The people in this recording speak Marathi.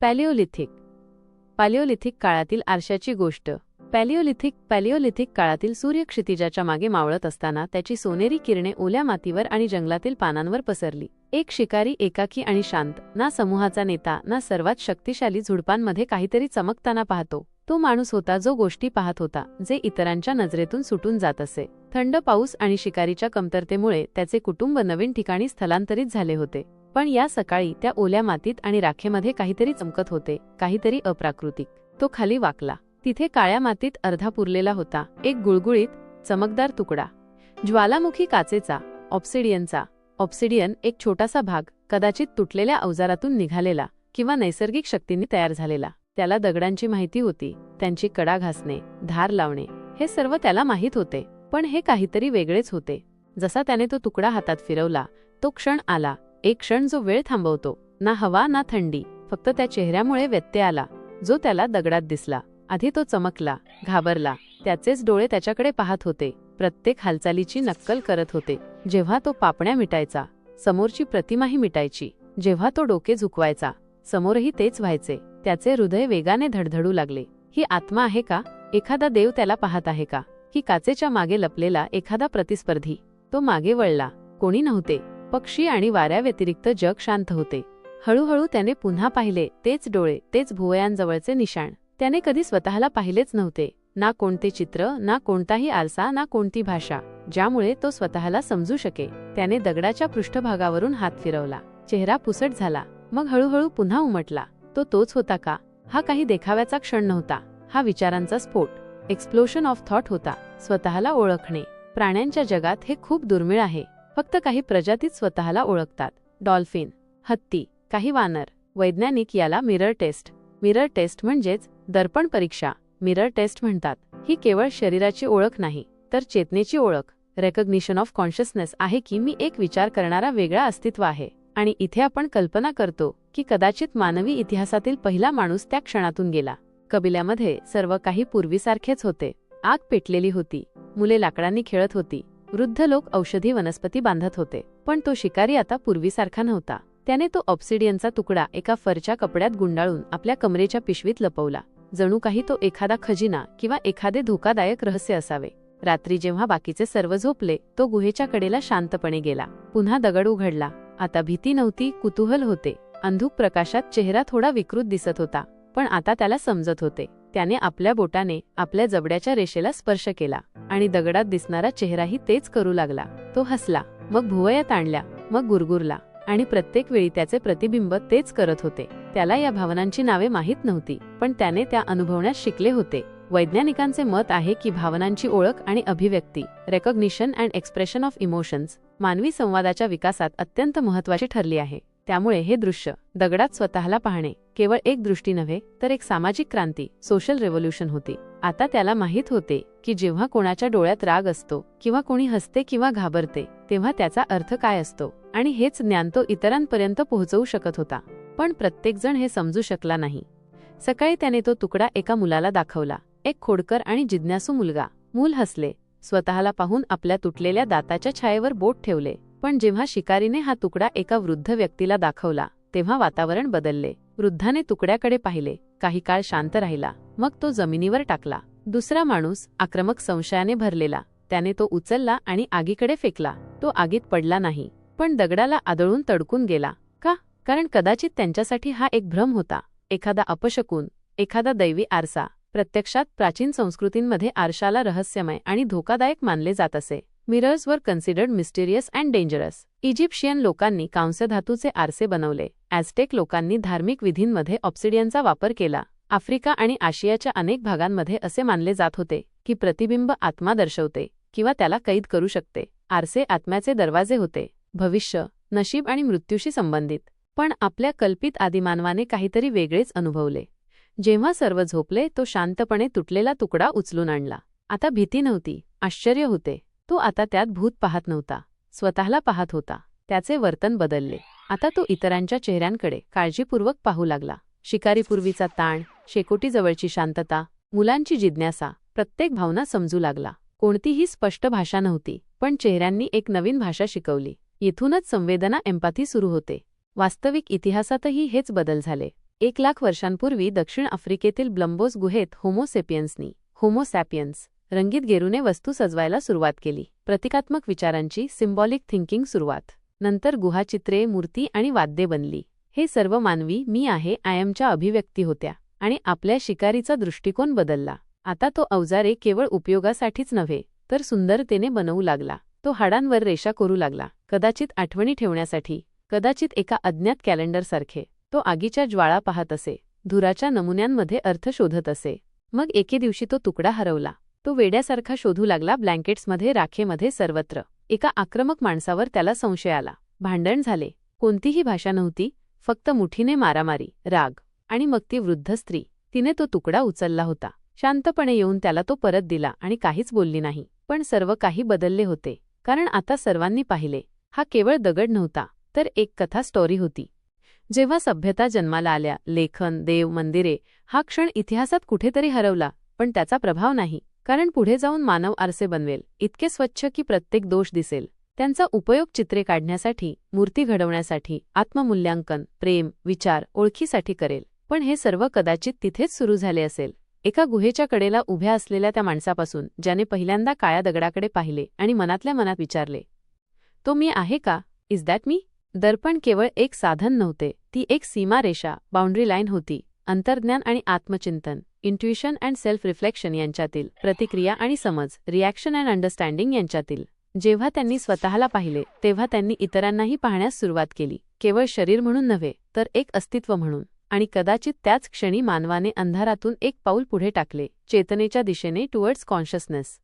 पॅलिओलिथिक. पॅलिओलिथिक काळातील आरशाची गोष्ट. पॅलिओलिथिक काळातील सूर्य क्षितिजाच्या मागे मावळत असताना त्याची सोनेरी किरणे ओल्या मातीवर आणि जंगलातील पानांवर पसरली. एक शिकारी एकाकी आणि शांत, ना समूहाचा नेता ना सर्वात शक्तिशाली, झुडपांमध्ये काहीतरी चमकताना पाहतो. तो माणूस होता जो गोष्टी पाहत होता, जे इतरांच्या नजरेतून सुटून जात असे. थंड पाऊस आणि शिकारीच्या कमतरतेमुळे त्याचे कुटुंब नवीन ठिकाणी स्थलांतरित झाले होते. पण या सकाळी त्या ओल्या मातीत आणि राखेमध्ये काहीतरी चमकत होते, काहीतरी अप्राकृतिक. तो खाली वाकला. तिथे काळ्या मातीत अर्धा पुरलेला होता एक गुळगुळीत, चमकदार तुकडा. ज्वालामुखी काचेचा, ऑब्सिडियनचा. ऑब्सिडियन एक छोटासा भाग, कदाचित तुटलेल्या अवजारातून निघालेला किंवा नैसर्गिक शक्तींनी तयार झालेला. त्याला दगडांची माहिती होती, त्यांची कडा घासणे, धार लावणे, हे सर्व त्याला माहीत होते. पण हे काहीतरी वेगळेच होते. जसा त्याने तो तुकडा हातात फिरवला, तो क्षण आला, एक क्षण जो वेळ थांबवतो. ना हवा ना थंडी, फक्त त्या चेहऱ्यामुळे व्यत्यय आला, जो त्याला दगडात दिसला. आधी तो चमकला, घाबरला. त्याचेच डोळे त्याच्याकडे पाहत होते, प्रत्येक हालचालीची नक्कल करत होते. जेव्हा तो पापण्या मिटायचा, समोरची प्रतिमाही मिटायची. जेव्हा तो डोके झुकवायचा, समोरही तेच व्हायचे. त्याचे हृदय वेगाने धडधडू लागले. ही आत्मा आहे का? एखादा देव त्याला पाहत आहे का? की काचेच्या मागे लपलेला एखादा प्रतिस्पर्धी? तो मागे वळला. कोणी नव्हते. पक्षी आणि वाऱ्याव्यतिरिक्त जग शांत होते. हळूहळू त्याने पुन्हा पाहिले, तेच डोळे, तेच भुवयांजवळचे निशाण. त्याने कधी स्वतःला पाहिलेच नव्हते. ना कोणते चित्र, ना कोणताही आरसा, ना कोणती भाषा, ज्यामुळे तो स्वतःला समजू शके. त्याने दगडाच्या पृष्ठभागावरून हात फिरवला. चेहरा पुसट झाला, मग हळूहळू पुन्हा उमटला. तो तोच होता का? हा काही देखाव्याचा क्षण नव्हता. हा विचारांचा स्फोट, एक्सप्लोशन ऑफ थॉट होता. स्वतःला ओळखणे. प्राण्यांच्या जगात हे खूप दुर्मिळ आहे. फक्त काही प्रजातीच स्वतःला ओळखतात. डॉल्फिन, हत्ती, काही वानर. वैज्ञानिक याला मिरर टेस्ट. मिरर टेस्ट म्हणजेच दर्पण परीक्षा. मिरर टेस्ट म्हणतात. ही केवळ शरीराची ओळख नाही, तर चेतनेची ओळख, रेकग्निशन ऑफ कॉन्शियसनेस आहे की मी एक विचार करणारा वेगळा अस्तित्व आहे. आणि इथे आपण कल्पना करतो की कदाचित मानवी इतिहासातील पहिला माणूस त्या क्षणातून गेला. कबिल्यामध्ये सर्व काही पूर्वीसारखेच होते. आग पेटलेली होती, मुले लाकडांनी खेळत होती, वृद्ध लोक औषधी वनस्पती बांधत होते. पण तो शिकारी आता पूर्वीसारखा नव्हता. त्याने तो ऑब्सिडियनचा तुकडा एका फरच्या कपड्यात गुंडाळून आपल्या कमरेच्या पिशवीत लपवला. जणू काही तो एखादा खजिना किंवा एखादे धोकादायक रहस्य असावे. रात्री जेव्हा बाकीचे सर्व झोपले, तो गुहेच्या कडेला शांतपणे गेला. पुन्हा दगड उघडला. आता भीती नव्हती, कुतूहल होते. अंधुक प्रकाशात चेहरा थोडा विकृत दिसत होता, पण आता त्याला समजत होते. त्याने आपल्या बोटाने आपल्या जबड्याच्या रेषेला स्पर्श केला आणि दगडात दिसणारा चेहराही तेच करू लागला. तो हसला, मग भुवया ताणल्या, मग गुरगुरला, आणि प्रत्येक वेळी त्याचे प्रतिबिंब तेच करत होते. त्याला या भावनांची नावे माहीत नव्हती, पण त्याने त्या अनुभवण्यास शिकले होते. वैज्ञानिकांचे मत आहे की भावनांची ओळख आणि अभिव्यक्ती, recognition and expression of emotions, मानवी संवादाच्या विकासात अत्यंत महत्त्वाची ठरली आहे. त्यामुळे हे दृश्य, दगडात स्वतःला पाहणे, केवळ एक दृष्टी नव्हे तर एक सामाजिक क्रांती, सोशल रेव्होल्यूशन होती. आता त्याला माहीत होते की जेव्हा कोणाच्या डोळ्यात राग असतो किंवा कोणी हसते किंवा घाबरते, तेव्हा त्याचा अर्थ काय असतो, आणि हेच ज्ञान तो इतरांपर्यंत पोहोचवू शकत होता. पण प्रत्येकजण हे समजू शकला नाही. सकाळी त्याने तो तुकडा एका मुलाला दाखवला. एक खोडकर आणि जिज्ञासू मुलगा. मूल हसले. स्वतःला पाहून आपल्या तुटलेल्या दाताच्या छायेवर बोट ठेवले. पण जेव्हा शिकारीने हा तुकडा एका वृद्ध व्यक्तीला दाखवला, तेव्हा वातावरण बदलले. वृद्धाने तुकड्याकडे पाहिले, काही काळ शांत राहिला, मग तो जमिनीवर टाकला. दुसरा माणूस, आक्रमक संशयाने भरलेला, त्याने तो उचलला आणि आगीकडे फेकला. तो आगीत पडला नाही, पण दगडाला आदळून तडकून गेला. का? कारण कदाचित त्यांच्यासाठी हा एक भ्रम होता, एखादा अपशकुन, एखादा दैवी आरसा. प्रत्यक्षात प्राचीन संस्कृतींमध्ये आरशाला रहस्यमय आणि धोकादायक मानले जात असे. मिरर्स वर considered mysterious and dangerous. Egyptian लोकांनी कांस्य धातूचे आरसे बनवले. ॲझटेक लोकांनी धार्मिक विधींमध्ये ऑब्सिडियनचा वापर केला. आफ्रिका आणि आशियाच्या अनेक भागांमध्ये असे मानले जात होते की प्रतिबिंब आत्मा दर्शवते किंवा त्याला कैद करू शकते. आरसे आत्म्याचे दरवाजे होते, भविष्य, नशीब आणि मृत्यूशी संबंधित. पण आपल्या कल्पित आदिमानवाने काहीतरी वेगळेच अनुभवले. जेव्हा सर्व झोपले, तो शांतपणे तुटलेला तुकडा उचलून आणला. आता भीती नव्हती, आश्चर्य होते. तो आता त्यात भूत पाहत नव्हता, स्वतःला पाहत होता. त्याचे वर्तन बदलले. आता तो इतरांच्या चेहऱ्यांकडे काळजीपूर्वक पाहू लागला. शिकारीपूर्वीचा ताण, शेकोटीजवळची शांतता, मुलांची जिज्ञासा, प्रत्येक भावना समजू लागला. कोणतीही स्पष्ट भाषा नव्हती, पण चेहऱ्यांनी एक नवीन भाषा शिकवली. येथूनच संवेदना, एम्पॅथी सुरू होते. वास्तविक इतिहासातही हेच बदल झाले. 1,00,000 वर्षांपूर्वी दक्षिण आफ्रिकेतील ब्लम्बोस गुहेत होमो सॅपियन्स रंगीत गेरूने वस्तू सजवायला सुरुवात केली. प्रतिकात्मक विचारांची सिम्बॉलिक थिंकिंग सुरुवात. नंतर गुहाचित्रे, मूर्ती आणि वाद्ये बनली. हे सर्व मानवी मी आहे आय एमच्या अभिव्यक्ती होत्या आणि आपल्या शिकारीचा दृष्टिकोन बदलला. आता तो अवजारे केवळ उपयोगासाठीच नव्हे तर सुंदरतेने बनवू लागला. तो हाडांवर रेषा करू लागला, कदाचित आठवणी ठेवण्यासाठी, कदाचित एका अज्ञात कॅलेंडरसारखे. तो आगीच्या ज्वाळा पाहत असे, धुराच्या नमुन्यांमध्ये अर्थ शोधत असे. मग एके दिवशी तो तुकडा हरवला. तो वेड्यासारखा शोधू लागला, ब्लँकेट्समध्ये, राखेमध्ये, सर्वत्र. एका आक्रमक माणसावर त्याला संशय आला. भांडण झाले. कोणतीही भाषा नव्हती, फक्त मुठीने मारामारी, राग. आणि मग ती वृद्ध स्त्री, तिने तो तुकडा उचलला होता. शांतपणे येऊन त्याला तो परत दिला आणि काहीच बोलली नाही. पण सर्व काही बदलले होते, कारण आता सर्वांनी पाहिले, हा केवळ दगड नव्हता, तर एक कथा स्टोरी होती. जेव्हा सभ्यता जन्माला आल्या, लेखन, देव, मंदिरे, हा क्षण इतिहासात कुठेतरी हरवला. पण त्याचा प्रभाव नाही, कारण पुढे जाऊन मानव आरसे बनवेल, इतके स्वच्छ की प्रत्येक दोष दिसेल. त्यांचा उपयोग चित्रे काढण्यासाठी, मूर्ती घडवण्यासाठी, आत्ममूल्यांकन, प्रेम, विचार, ओळखीसाठी करेल. पण हे सर्व कदाचित तिथेच सुरू झाले असेल, एका गुहेच्या कडेला उभ्या असलेल्या त्या माणसापासून, ज्याने पहिल्यांदा काळ्या दगडाकडे पाहिले आणि मनातल्या मनात विचारले, तो मी आहे का? इज दॅट मी? दर्पण केवळ एक साधन नव्हते, ती एक सीमारेषा, बाउंड्री लाईन होती. अंतर्ज्ञान आणि आत्मचिंतन, इंट्युइशन अँड सेल्फ रिफ्लेक्शन यांच्यातील, प्रतिक्रिया आणि समज, रिॲक्शन अँड अंडरस्टँडिंग यांच्यातील. जेव्हा त्यांनी स्वतःला पाहिले, तेव्हा त्यांनी इतरांनाही पाहण्यास सुरुवात केली, केवळ शरीर म्हणून नव्हे, तर एक अस्तित्व म्हणून. आणि कदाचित त्याच क्षणी मानवाने अंधारातून एक पाऊल पुढे टाकले, चेतनेच्या दिशेने, टुवर्ड्स कॉन्शियसनेस.